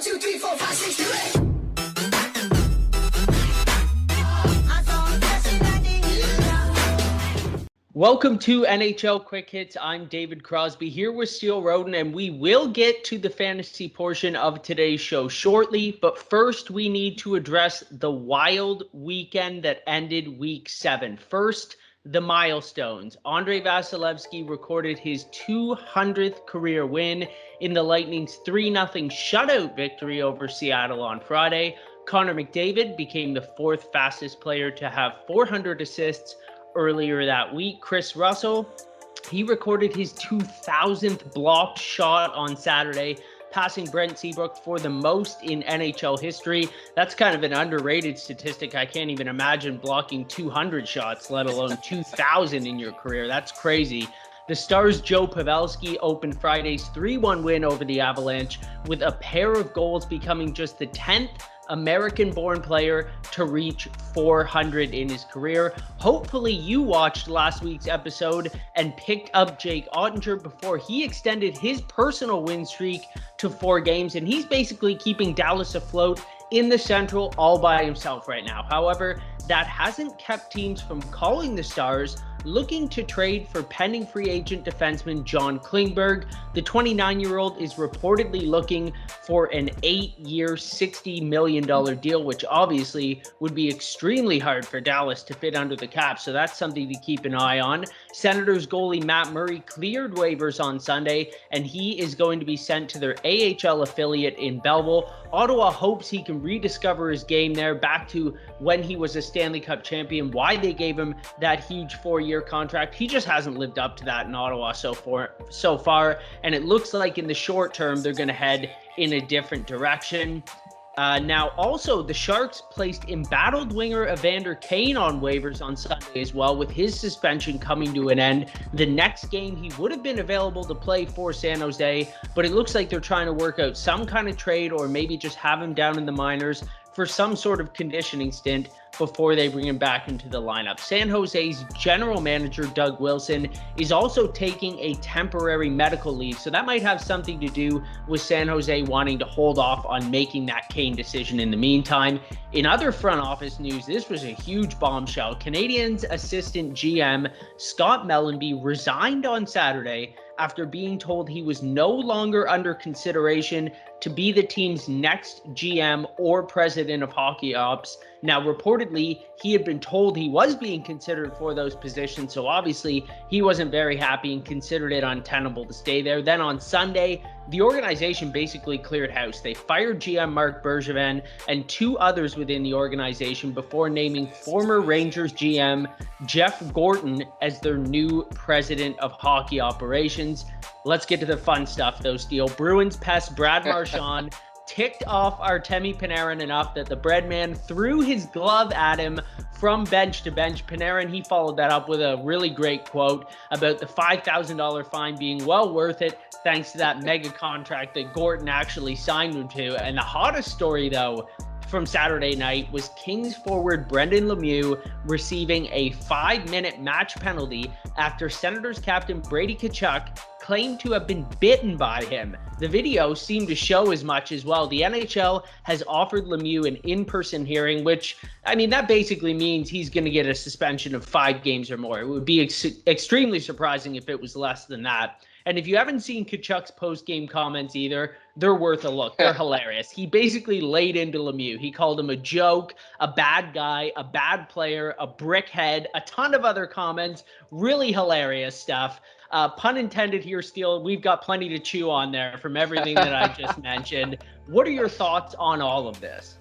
1, 2, 3, 4, 5, 6, 7, 8. Welcome to NHL Quick Hits. I'm David Crosby here with Steele Roden, and we will get to the fantasy portion of today's show shortly. But first, we need to address the wild weekend that ended Week 7. First, the milestones. Andrei Vasilevskiy recorded his 200th career win in the Lightning's 3-0 shutout victory over Seattle on Friday. Connor McDavid became the fourth fastest player to have 400 assists earlier that week. Kris Russell, he recorded his 2,000th blocked shot on Saturday, passing Brent Seabrook for the most in NHL history. That's kind of an underrated statistic. I can't even imagine blocking 200 shots, let alone 2,000 in your career. That's crazy. The Stars' Joe Pavelski opened Friday's 3-1 win over the Avalanche with a pair of goals, becoming just the 10th American-born player to reach 400 in his career. Hopefully you watched last week's episode and picked up Jake Ottinger before he extended his personal win streak to 4 games, and he's basically keeping Dallas afloat in the Central all by himself right now. However, that hasn't kept teams from calling the Stars looking to trade for pending free agent defenseman John Klingberg. The 29-year-old is reportedly looking for an 8-year, $60 million deal, which obviously would be extremely hard for Dallas to fit under the cap, so that's something to keep an eye on. Senators goalie Matt Murray cleared waivers on Sunday, and he is going to be sent to their AHL affiliate in Belleville. Ottawa hopes he can rediscover his game there, back to when he was a Stanley Cup champion, why they gave him that huge 4-year contract. He just hasn't lived up to that in Ottawa so far, and it looks like in the short term they're going to head in a different direction. Now, also, the Sharks placed embattled winger Evander Kane on waivers on Sunday as well, with his suspension coming to an end. The next game, he would have been available to play for San Jose, but it looks like they're trying to work out some kind of trade, or maybe just have him down in the minors for some sort of conditioning stint before they bring him back into the lineup. San Jose's general manager, Doug Wilson, is also taking a temporary medical leave, so that might have something to do with San Jose wanting to hold off on making that Kane decision in the meantime. In other front office news, this was a huge bombshell. Canadiens assistant GM Scott Mellanby resigned on Saturday after being told he was no longer under consideration to be the team's next GM or president of hockey ops. Now, reportedly, he had been told he was being considered for those positions, so obviously he wasn't very happy and considered it untenable to stay there. Then on Sunday, the organization basically cleared house. They fired GM Marc Bergevin and 2 others within the organization before naming former Rangers GM Jeff Gorton as their new president of hockey operations. Let's get to the fun stuff, though, Steele. Bruins pest Brad Marchand ticked off Artemi Panarin enough that the bread man threw his glove at him from bench to bench. Panarin, he followed that up with a really great quote about the $5,000 fine being well worth it thanks to that mega contract that Gorton actually signed him to. And the hottest story, though, from Saturday night was Kings forward Brendan Lemieux receiving a 5-minute match penalty after Senators captain Brady Tkachuk claimed to have been bitten by him. The video seemed to show as much as well. The NHL has offered Lemieux an in-person hearing, which, I mean, that basically means he's going to get a suspension of 5 games or more. It would be extremely surprising if it was less than that. And if you haven't seen Tkachuk's post-game comments either, they're worth a look. They're hilarious. He basically laid into Lemieux. He called him a joke, a bad guy, a bad player, a brickhead, a ton of other comments. Really hilarious stuff. Pun intended here, Steele. We've got plenty to chew on there from everything that I just mentioned. What are your thoughts on all of this?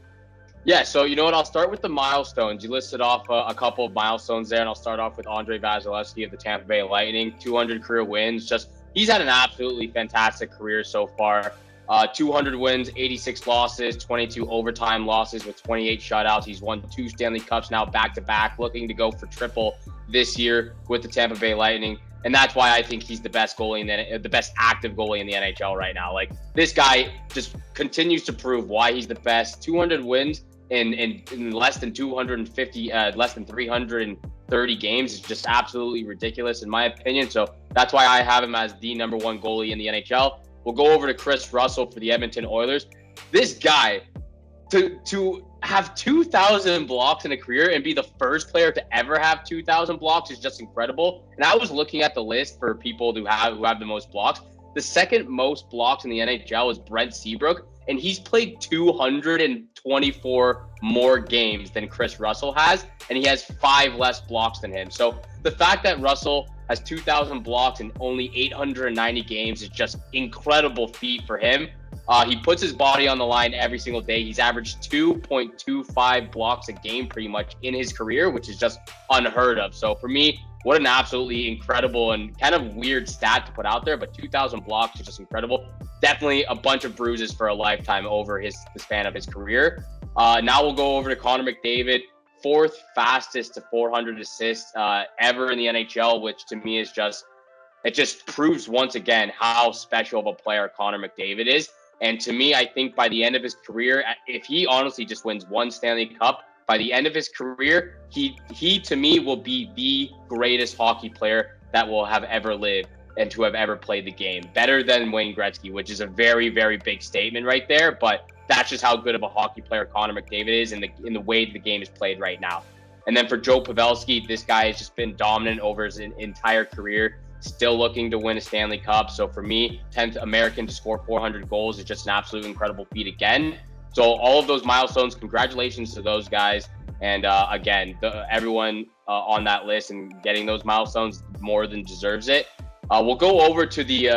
Yeah, so you know what? I'll start with the milestones. You listed off a couple of milestones there, and I'll start off with Andrei Vasilevskiy of the Tampa Bay Lightning. 200 career wins. He's had an absolutely fantastic career so far. 200 wins, 86 losses, 22 overtime losses with 28 shutouts. He's won 2 Stanley Cups now back-to-back, looking to go for triple this year with the Tampa Bay Lightning. And that's why I think he's the best goalie the best active goalie in the NHL right now. Like, this guy just continues to prove why he's the best. 200 wins in less than 250, less than 330 games is just absolutely ridiculous in my opinion. So that's why I have him as the #1 goalie in the NHL. we'll go over to Kris Russell for the Edmonton Oilers. This guy, to have 2,000 blocks in a career and be the first player to ever have 2,000 blocks is just incredible. And I was looking at the list for people who have the most blocks. The second most blocks in the NHL is Brent Seabrook, and he's played 224 more games than Kris Russell has, and he has 5 less blocks than him. So the fact that Russell has 2,000 blocks in only 890 games is just incredible feat for him. He puts his body on the line every single day. He's averaged 2.25 blocks a game pretty much in his career, which is just unheard of. So for me, what an absolutely incredible and kind of weird stat to put out there, but 2,000 blocks is just incredible. Definitely a bunch of bruises for a lifetime over the span of his career. Now we'll go over to Connor McDavid, 4th fastest to 400 assists ever in the NHL, which to me is it just proves once again how special of a player Connor McDavid is. And to me, I think by the end of his career, if he honestly just wins one Stanley Cup, by the end of his career, he to me will be the greatest hockey player that will have ever lived and to have ever played the game. Better than Wayne Gretzky, which is a very, very big statement right there. But that's just how good of a hockey player Connor McDavid is in the way the game is played right now. And then for Joe Pavelski, this guy has just been dominant over his entire career. Still looking to win a Stanley Cup. So for me, 10th American to score 400 goals is just an absolute incredible feat again. So all of those milestones, congratulations to those guys. And again, everyone on that list and getting those milestones more than deserves it. We'll go over to the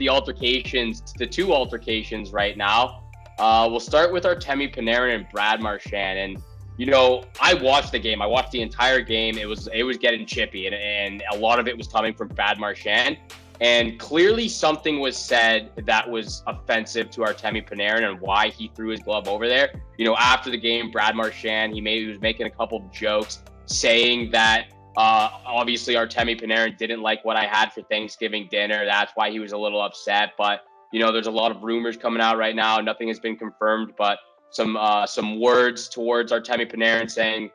altercations, the 2 altercations right now. We'll start with Artemi Panarin and Brad Marchand. And you know, I watched the game. I watched the entire game. It was getting chippy, and a lot of it was coming from Brad Marchand. And clearly something was said that was offensive to Artemi Panarin and why he threw his glove over there. You know, after the game, Brad Marchand, he was making a couple of jokes saying that obviously Artemi Panarin didn't like what I had for Thanksgiving dinner. That's why he was a little upset. But, you know, there's a lot of rumors coming out right now. Nothing has been confirmed, but some words towards Artemi Panarin saying,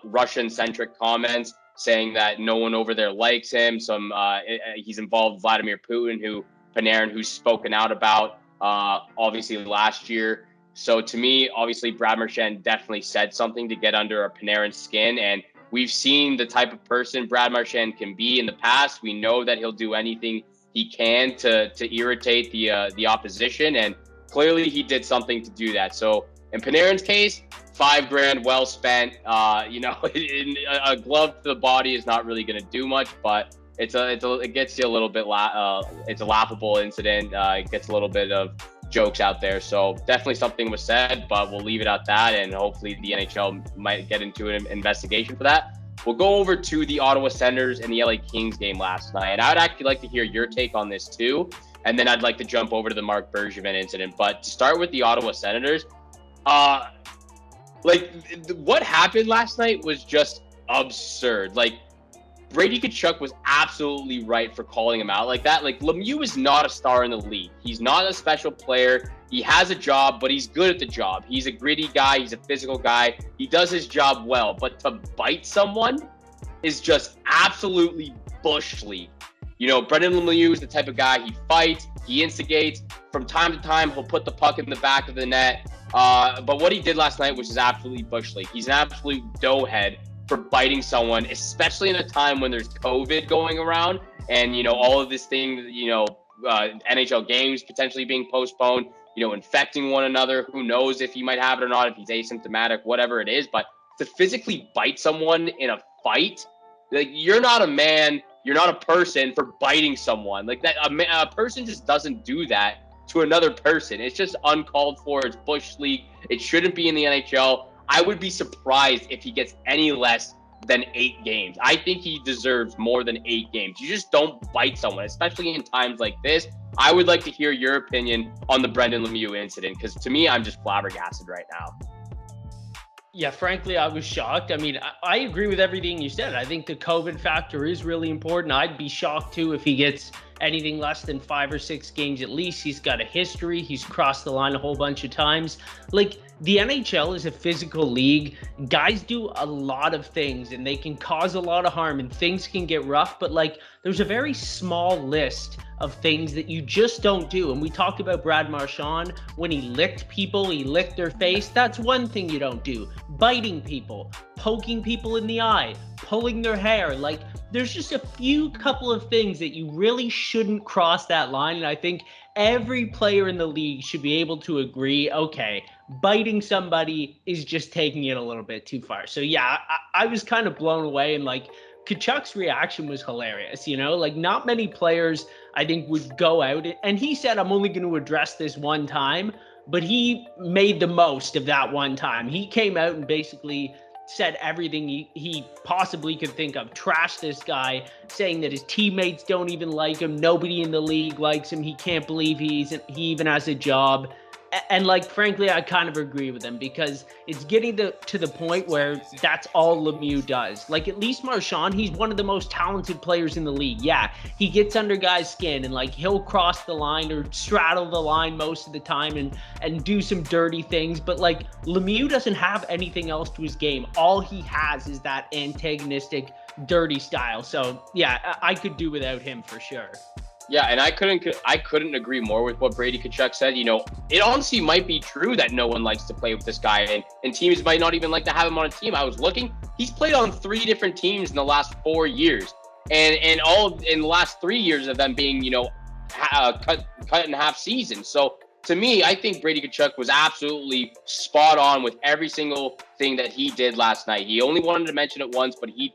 Russian-centric comments, saying that no one over there likes him. He's involved with Vladimir Putin, who's spoken out about obviously last year. So to me, obviously Brad Marchand definitely said something to get under Panarin's skin, and we've seen the type of person Brad Marchand can be in the past. We know that he'll do anything he can to irritate the opposition, and clearly he did something to do that. So in Panarin's case, $5,000 well spent. A glove to the body is not really going to do much, but it gets you a little bit. It's a laughable incident. It gets a little bit of jokes out there. So definitely something was said, but we'll leave it at that. And hopefully the NHL might get into an investigation for that. We'll go over to the Ottawa Senators and the LA Kings game last night. And I would actually like to hear your take on this too. And then I'd like to jump over to the Marc Bergevin incident. But to start with the Ottawa Senators, what happened last night was just absurd. Like, Brady Tkachuk was absolutely right for calling him out like that. Like, Lemieux is not a star in the league. He's not a special player. He has a job, but he's good at the job. He's a gritty guy. He's a physical guy. He does his job well. But to bite someone is just absolutely bush league. You know, Brendan Lemieux is the type of guy, he fights, he instigates. From time to time, he'll put the puck in the back of the net. But what he did last night was just absolutely bush league. He's an absolute doughhead for biting someone, especially in a time when there's COVID going around and, you know, all of this thing, NHL games potentially being postponed, infecting one another. Who knows if he might have it or not, if he's asymptomatic, whatever it is. But to physically bite someone in a fight, like, you're not a man, you're not a person for biting someone like that. A person just doesn't do that to another person. It's just uncalled for. It's bush league. It shouldn't be in the NHL. I would be surprised if he gets any less than 8 games. I think he deserves more than 8 games. You just don't bite someone, especially in times like this. I would like to hear your opinion on the Brendan Lemieux incident, because to me, I'm just flabbergasted right now. Yeah, frankly, I was shocked. I mean, I agree with everything you said. I think the COVID factor is really important. I'd be shocked too if he gets anything less than 5 or 6 games at least. He's got a history. He's crossed the line a whole bunch of times. Like, the NHL is a physical league. Guys do a lot of things and they can cause a lot of harm and things can get rough. But like, there's a very small list of things that you just don't do. And we talked about Brad Marchand when he licked people, he licked their face. That's one thing you don't do. Biting people, poking people in the eye, pulling their hair. Like, there's just a couple of things that you really shouldn't cross that line. And I think every player in the league should be able to agree, okay, biting somebody is just taking it a little bit too far. So yeah, I was kind of blown away, and like, Tkachuk's reaction was hilarious, you know, like not many players I think would go out, and he said, I'm only going to address this one time, but he made the most of that one time. He came out and basically said everything he possibly could think of, trashed this guy, saying that his teammates don't even like him, nobody in the league likes him, he can't believe he even has a job. And like, frankly, I kind of agree with him, because it's getting to the point where that's all Lemieux does. Like, at least Marchand, he's one of the most talented players in the league. Yeah, he gets under guys' skin, and like, he'll cross the line or straddle the line most of the time and do some dirty things. But like, Lemieux doesn't have anything else to his game. All he has is that antagonistic, dirty style. So yeah, I could do without him for sure. Yeah, and I couldn't agree more with what Brady Tkachuk said. You know, it honestly might be true that no one likes to play with this guy, and teams might not even like to have him on a team. I was looking; he's played on 3 different teams in the last 4 years, and all in the last 3 years of them being, you know, cut in half seasons. So to me, I think Brady Tkachuk was absolutely spot on with every single thing that he did last night. He only wanted to mention it once, but he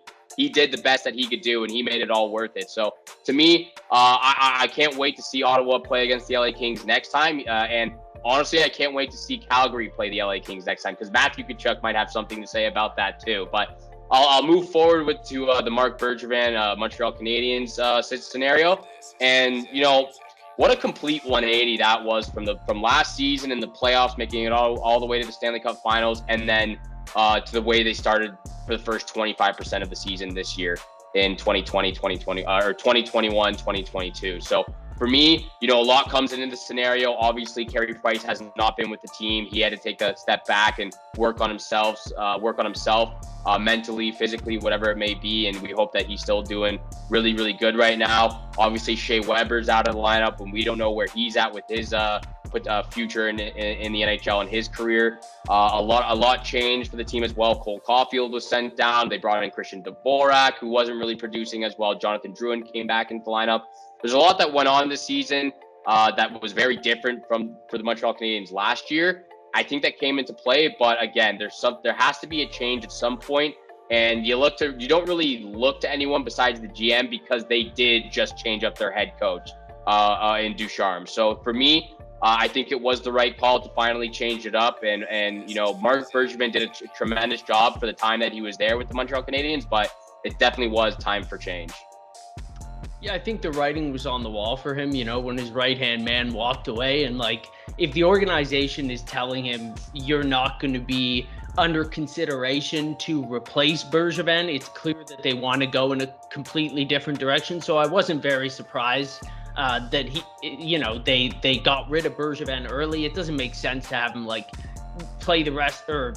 did the best that he could do, and he made it all worth it. So to me, I can't wait to see Ottawa play against the LA Kings next time. And honestly, I can't wait to see Calgary play the LA Kings next time, because Matthew Tkachuk might have something to say about that too. But I'll move forward to the Marc Bergevin Montreal Canadiens scenario. And, you know, what a complete 180 that was from last season in the playoffs, making it all the way to the Stanley Cup Finals, and then to the way they started for the first 25% of the season this year in 2020, 2020, or 2021, 2022. So for me, you know, a lot comes into the scenario. Obviously, Carey Price has not been with the team. He had to take a step back and work on himself mentally, physically, whatever it may be. And we hope that he's still doing really, really good right now. Obviously, Shea Weber's out of the lineup, and we don't know where he's at with his future in the NHL and his career. A lot changed for the team as well. Cole Caulfield was sent down. They brought in Christian Dvorak, who wasn't really producing as well. Jonathan Drouin came back into the lineup. There's a lot that went on this season that was very different for the Montreal Canadiens last year. I think that came into play, but again, there has to be a change at some point. And you don't really look to anyone besides the GM, because they did just change up their head coach in Ducharme. So for me, I think it was the right call to finally change it up. And you know, Marc Bergevin did a tremendous job for the time that he was there with the Montreal Canadiens, but it definitely was time for change. Yeah, I think the writing was on the wall for him, you know, when his right-hand man walked away. And like, if the organization is telling him you're not going to be under consideration to replace Bergevin, it's clear that they want to go in a completely different direction. So I wasn't very surprised that they got rid of Bergevin early. It doesn't make sense to have him like play the rest or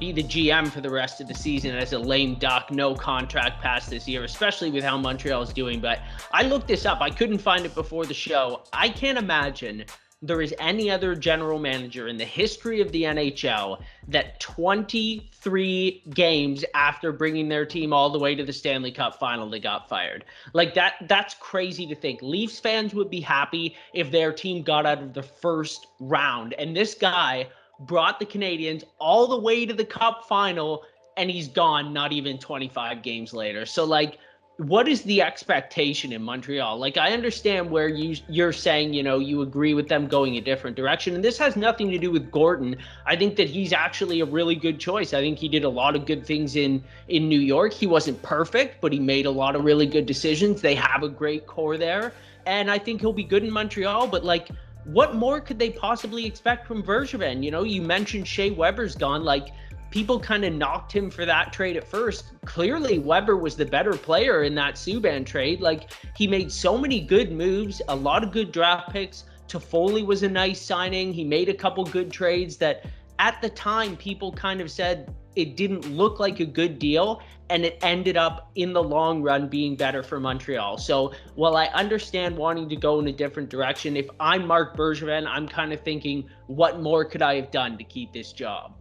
be the GM for the rest of the season as a lame duck, no contract past this year, especially with how Montreal is doing. But I looked this up. I couldn't find it before the show. I can't imagine there is any other general manager in the history of the NHL that 23 games after bringing their team all the way to the Stanley Cup final, they got fired. Like that's crazy to think. Leafs fans would be happy if their team got out of the first round. And this guy brought the Canadiens all the way to the Cup final, and he's gone not even 25 games later. So like, what is the expectation in Montreal? Like, I understand where you're saying, you know, you agree with them going a different direction. And this has nothing to do with Gorton. I think that he's actually a really good choice. I think he did a lot of good things in New York. He wasn't perfect, but he made a lot of really good decisions. They have a great core there. And I think he'll be good in Montreal. But like, what more could they possibly expect from Bergevin? You know, you mentioned Shea Weber's gone. Like, people kind of knocked him for that trade at first. Clearly, Weber was the better player in that Subban trade. Like, he made so many good moves, a lot of good draft picks. Toffoli was a nice signing. He made a couple good trades that at the time people kind of said it didn't look like a good deal, and it ended up in the long run being better for Montreal. So while I understand wanting to go in a different direction, if I'm Marc Bergevin, I'm kind of thinking, what more could I have done to keep this job?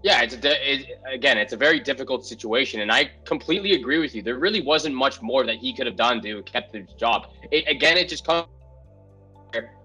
Yeah, it's a very difficult situation, and I completely agree with you. There really wasn't much more that he could have done to have kept his job. It just comes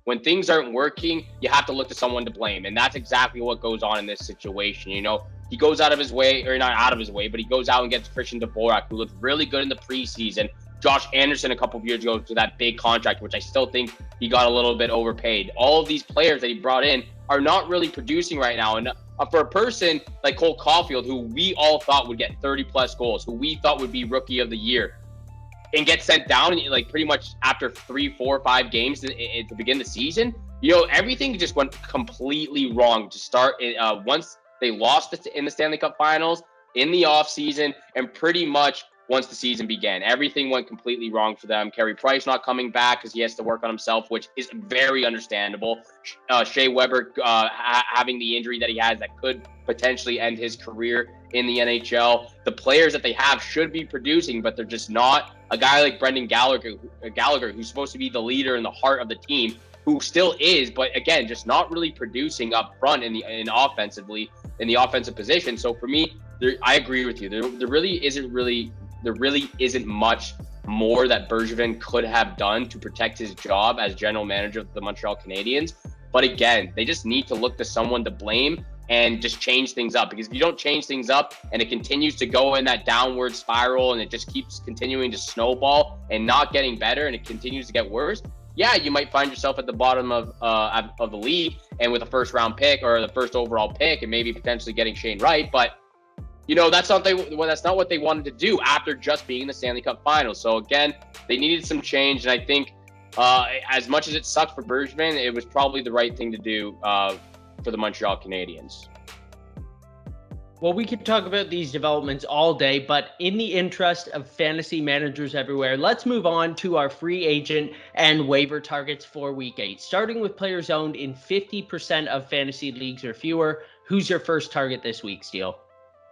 when things aren't working, you have to look to someone to blame, and that's exactly what goes on in this situation. You know, he goes out of his way, or not out of his way, but he goes out and gets Christian Dvorak, who looked really good in the preseason. Josh Anderson a couple of years ago to that big contract, which I still think he got a little bit overpaid. All of these players that he brought in are not really producing right now. And for a person like Cole Caulfield, who we all thought would get 30-plus goals, who we thought would be Rookie of the Year, and get sent down like pretty much after 3, 4, 5 games to begin the season, you know, everything just went completely wrong to start. Once they lost in the Stanley Cup Finals, in the offseason, and pretty much once the season began, everything went completely wrong for them. Carey Price not coming back because he has to work on himself, which is very understandable. Shea Weber having the injury that he has that could potentially end his career in the NHL. The players that they have should be producing, but they're just not. A guy like Brendan Gallagher, who's supposed to be the leader and the heart of the team, who still is, but again, just not really producing up front in the offensive position. So for me, I agree with you. There really isn't much more that Bergevin could have done to protect his job as general manager of the Montreal Canadiens. But again, they just need to look to someone to blame and just change things up, because if you don't change things up and it continues to go in that downward spiral and it just keeps continuing to snowball and not getting better and it continues to get worse, yeah, you might find yourself at the bottom of the league and with a first round pick or the first overall pick and maybe potentially getting Shane Wright. But you know, that's not what they wanted to do after just being in the Stanley Cup Finals. So again, they needed some change, and I think as much as it sucked for Bergevin, it was probably the right thing to do for the Montreal Canadiens. Well, we could talk about these developments all day, but in the interest of fantasy managers everywhere, let's move on to our free agent and waiver targets for Week 8. Starting with players owned in 50% of fantasy leagues or fewer, who's your first target this week, Steele?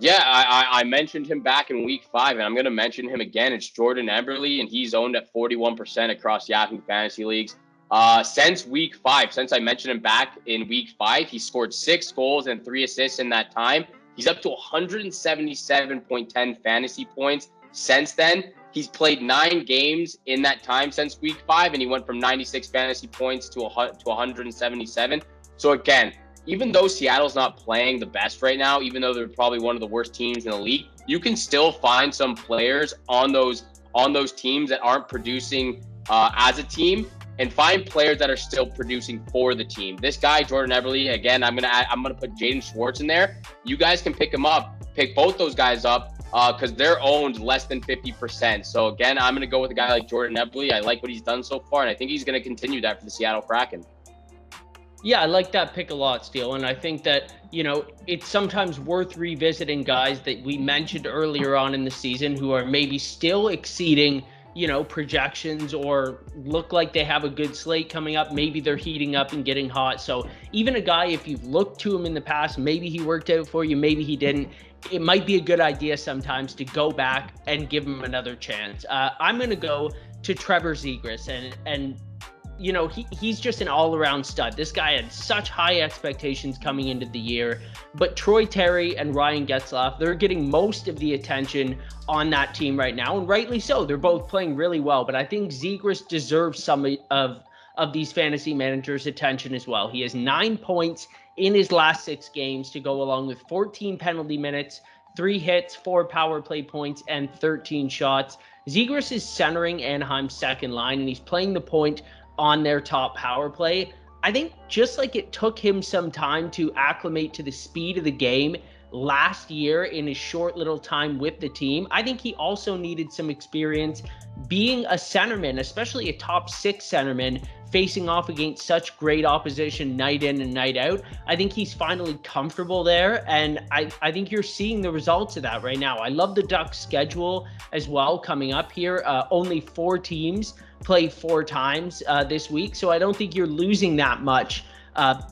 Yeah, I mentioned him back in Week 5, and I'm going to mention him again. It's Jordan Eberle, and he's owned at 41% across Yahoo Fantasy Leagues. Since Week 5, since I mentioned him back in Week 5, he scored 6 goals and 3 assists in that time. He's up to 177.10 fantasy points since then. He's played 9 games in that time since Week 5, and he went from 96 fantasy points to 177. So again, even though Seattle's not playing the best right now, even though they're probably one of the worst teams in the league, you can still find some players on those teams that aren't producing as a team, and find players that are still producing for the team. This guy, Jordan Eberle, again, I'm gonna put Jaden Schwartz in there. You guys can pick both those guys up because they're owned less than 50%. So again, I'm gonna go with a guy like Jordan Eberle. I like what he's done so far, and I think he's gonna continue that for the Seattle Kraken. Yeah, I like that pick a lot, Steele. And I think that, you know, it's sometimes worth revisiting guys that we mentioned earlier on in the season who are maybe still exceeding, you know, projections or look like they have a good slate coming up. Maybe they're heating up and getting hot. So even a guy, if you've looked to him in the past, maybe he worked out for you, maybe he didn't. It might be a good idea sometimes to go back and give him another chance. I'm going to go to Trevor Zegras, and you know, he's just an all-around stud. This guy had such high expectations coming into the year, but Troy Terry and Ryan Getzlaf, they're getting most of the attention on that team right now, and rightly so. They're both playing really well, but I think Zegras deserves some of these fantasy managers' attention as well. He has 9 points in his last 6 games to go along with 14 penalty minutes, 3 hits, 4 power play points, and 13 shots. Zegras is centering Anaheim's second line, and he's playing the point on their top power play. I think just like it took him some time to acclimate to the speed of the game last year in his short little time with the team, I think he also needed some experience being a centerman, especially a top 6 centerman, facing off against such great opposition night in and night out. I think he's finally comfortable there, and I think you're seeing the results of that right now. I love the Ducks' schedule as well coming up here. Only 4 teams play 4 times this week, so I don't think you're losing that much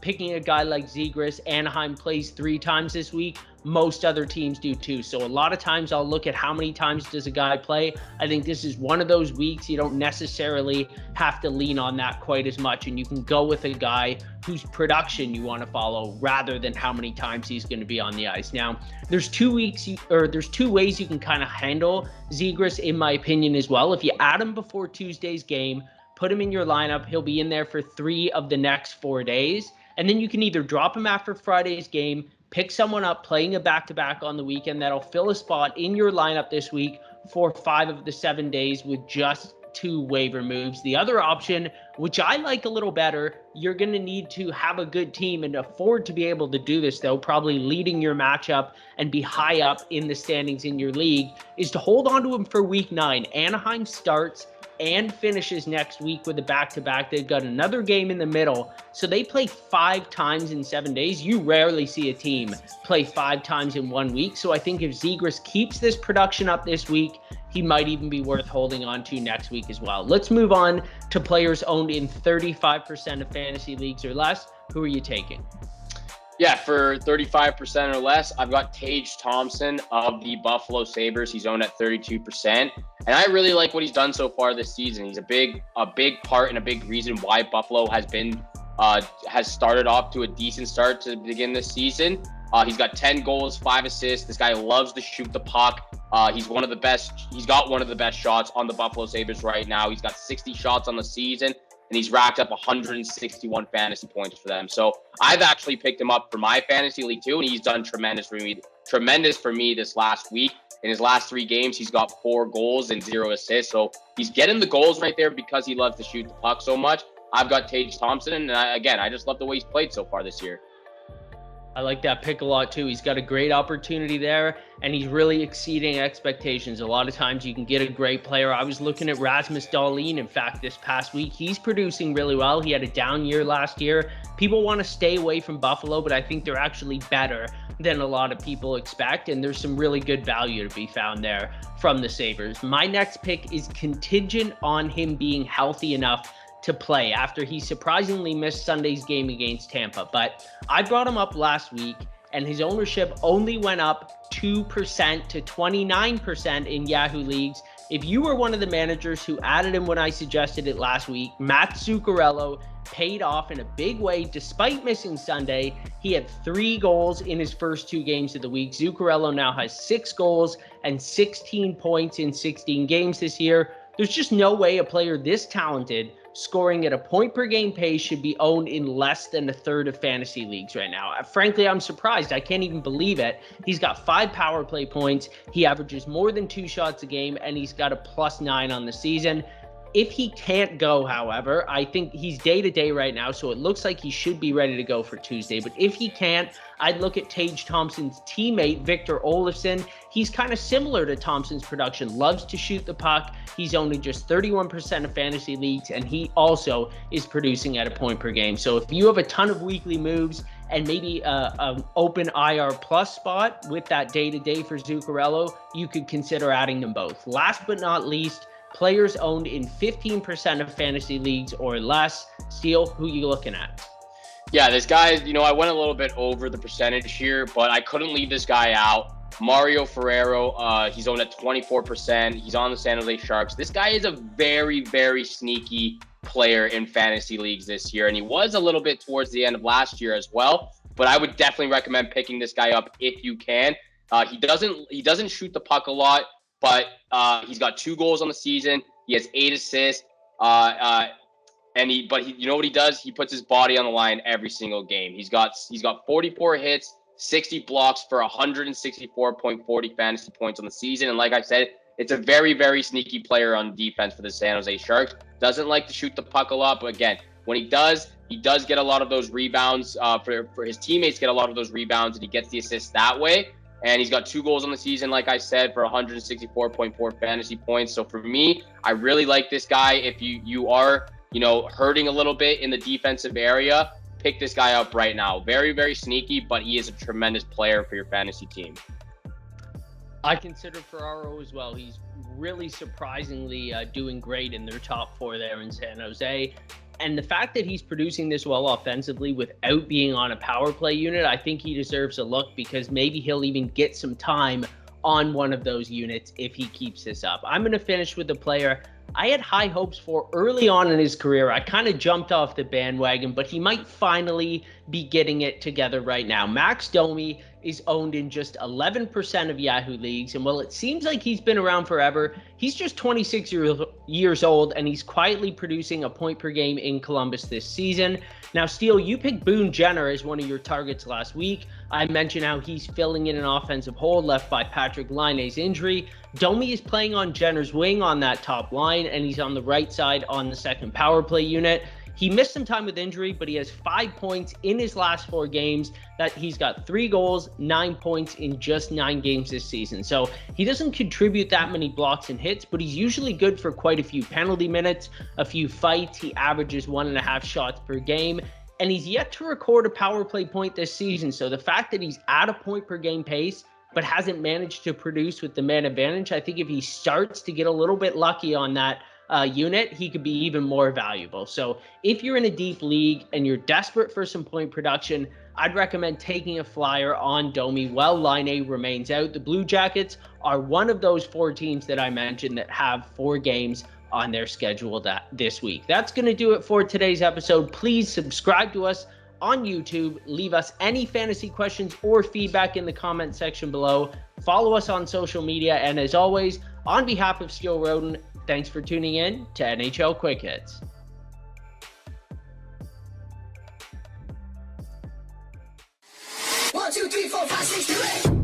Picking a guy like Zegras, Anaheim plays 3 times this week. Most other teams do too. So a lot of times I'll look at how many times does a guy play. I think this is one of those weeks you don't necessarily have to lean on that quite as much, and you can go with a guy whose production you want to follow rather than how many times he's going to be on the ice. Now, there's 2 ways you can kind of handle Zegras, in my opinion, as well. If you add him before Tuesday's game, put him in your lineup, he'll be in there for 3 of the next 4 days. And then you can either drop him after Friday's game, pick someone up playing a back-to-back on the weekend that'll fill a spot in your lineup this week for 5 of the 7 days with just 2 waiver moves. The other option, which I like a little better, you're going to need to have a good team and afford to be able to do this, though, probably leading your matchup and be high up in the standings in your league, is to hold on to him for week 9. Anaheim starts and finishes next week with a back-to-back. They've got another game in the middle, so they play 5 times in 7 days. You rarely see a team play 5 times in 1 week, so I think if Zegras keeps this production up this week, he might even be worth holding on to next week as well. Let's move on to players owned in 35% of fantasy leagues or less. Who are you taking? Yeah, for 35% or less, I've got Paige Thompson of the Buffalo Sabres. He's owned at 32%. And I really like what he's done so far this season. He's a big part and a big reason why Buffalo has started off to a decent start to begin this season. He's got 10 goals, 5 assists. This guy loves to shoot the puck. He's one of the best. He's got one of the best shots on the Buffalo Sabres right now. He's got 60 shots on the season, and he's racked up 161 fantasy points for them. So I've actually picked him up for my fantasy league too, and he's done tremendous for me this last week. In his last 3 games, he's got 4 goals and 0 assists. So he's getting the goals right there because he loves to shoot the puck so much. I've got Paige Thompson, and I just love the way he's played so far this year. I like that pick a lot too. He's got a great opportunity there, and he's really exceeding expectations. A lot of times you can get a great player. I was looking at Rasmus Dahlin, in fact, this past week. He's producing really well. He had a down year last year. People want to stay away from Buffalo, but I think they're actually better than a lot of people expect, and there's some really good value to be found there from the Sabres. My next pick is contingent on him being healthy enough to play after he surprisingly missed Sunday's game against Tampa. But I brought him up last week, and his ownership only went up 2% to 29% in Yahoo leagues. If you were one of the managers who added him when I suggested it last week, Matt Zuccarello paid off in a big way despite missing Sunday. He had 3 goals in his first 2 games of the week. Zuccarello now has 6 goals and 16 points in 16 games this year. There's just no way a player this talented scoring at a point per game pace should be owned in less than a third of fantasy leagues right now. Frankly, I'm surprised. I can't even believe it. He's got 5 power play points. He averages more than 2 shots a game, and he's got a +9 on the season. If he can't go, however, I think he's day-to-day right now, so it looks like he should be ready to go for Tuesday. But if he can't, I'd look at Paige Thompson's teammate, Victor Olofsson. He's kind of similar to Thompson's production, loves to shoot the puck. He's only just 31% of fantasy leagues, and he also is producing at a point per game. So if you have a ton of weekly moves and maybe an open IR plus spot with that day-to-day for Zuccarello, you could consider adding them both. Last but not least, players owned in 15% of fantasy leagues or less. Steele, who you looking at? Yeah, this guy, I went a little bit over the percentage here, but I couldn't leave this guy out. MarioFerraro, he's owned at 24%. He's on the San Jose Sharks. This guy is a very, very sneaky player in fantasy leagues this year, and he was a little bit towards the end of last year as well. But I would definitely recommend picking this guy up if you can. He doesn't shoot the puck a lot, but he's got 2 goals on the season. He has 8 assists. You know what he does? He puts his body on the line every single game. He's got 44 hits, 60 blocks for 164.40 fantasy points on the season. And like I said, it's a very, very sneaky player on defense for the San Jose Sharks. Doesn't like to shoot the puck a lot, but again, when he does get a lot of those rebounds. For his teammates get a lot of those rebounds, and he gets the assists that way. And he's got 2 goals on the season, like I said, for 164.4 fantasy points. So for me, I really like this guy. If you are, hurting a little bit in the defensive area, pick this guy up right now. Very, very sneaky, but he is a tremendous player for your fantasy team. I consider Ferraro as well. He's really surprisingly doing great in their top 4 there in San Jose. And the fact that he's producing this well offensively without being on a power play unit, I think he deserves a look, because maybe he'll even get some time on one of those units if he keeps this up. I'm going to finish with a player I had high hopes for early on in his career. I kind of jumped off the bandwagon, but he might finally be getting it together right now. Max Domi is owned in just 11% of Yahoo leagues, and while it seems like he's been around forever, he's just 26 years old, and he's quietly producing a point per game in Columbus this season. Now, Steele, you picked Boone Jenner as one of your targets last week. I mentioned how he's filling in an offensive hole left by Patrick Laine's injury. Domi is playing on Jenner's wing on that top line, and he's on the right side on the second power play unit. He missed some time with injury, but he has 5 points in his last 4 games. That he's got 3 goals, 9 points in just 9 games this season. So he doesn't contribute that many blocks and hits, but he's usually good for quite a few penalty minutes, a few fights. He averages 1.5 shots per game, and he's yet to record a power play point this season. So the fact that he's at a point per game pace, but hasn't managed to produce with the man advantage, I think if he starts to get a little bit lucky on that unit, he could be even more valuable. So if you're in a deep league and you're desperate for some point production, I'd recommend taking a flyer on Domi while Laine remains out. The Blue Jackets are one of those 4 teams that I mentioned that have 4 games on their schedule this week. That's going to do it for today's episode. Please subscribe to us on YouTube. Leave us any fantasy questions or feedback in the comment section below. Follow us on social media. And as always, on behalf of Steele Roden, thanks for tuning in to NHL Quick Hits. 1, 2, 3, 4, 5, 6, 7, 8.